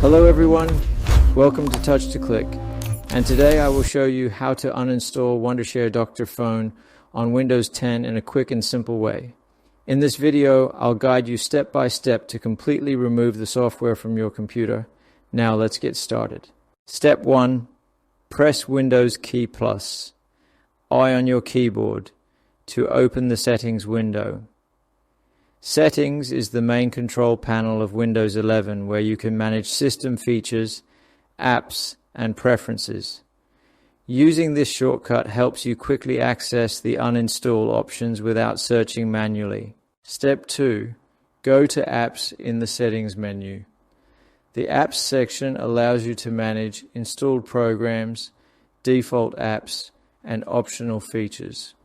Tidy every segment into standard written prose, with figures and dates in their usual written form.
Hello everyone, welcome to Touch to Click, and today I will show you how to uninstall Wondershare Dr.Fone on Windows 10 in a quick and simple way. In this video, I'll guide you step by step to completely remove the software from your computer. Now let's get started. Step 1. Press Windows key plus, I on your keyboard, to open the Settings window. Settings is the main control panel of Windows 11 where you can manage system features, apps, and preferences. Using this shortcut helps you quickly access the uninstall options without searching manually. Step 2. Go to Apps in the Settings menu. The Apps section allows you to manage installed programs, default apps, and optional features.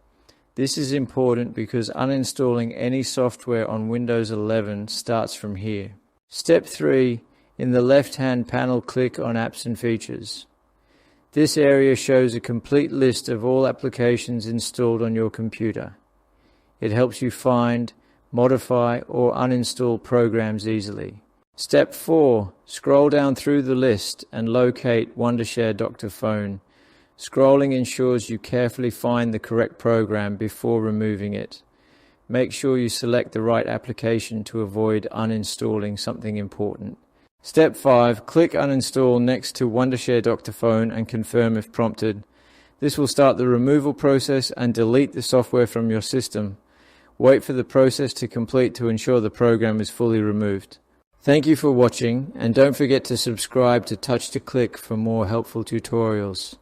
This is important because uninstalling any software on Windows 11 starts from here. Step 3. In the left-hand panel, click on Apps and Features. This area shows a complete list of all applications installed on your computer. It helps you find, modify, or uninstall programs easily. Step 4. Scroll down through the list and locate Wondershare Dr.Fone. Scrolling ensures you carefully find the correct program before removing it. Make sure you select the right application to avoid uninstalling something important. Step 5. Click Uninstall next to Wondershare Dr.Fone and confirm if prompted. This will start the removal process and delete the software from your system. Wait for the process to complete to ensure the program is fully removed. Thank you for watching, and don't forget to subscribe to Touch to Click for more helpful tutorials.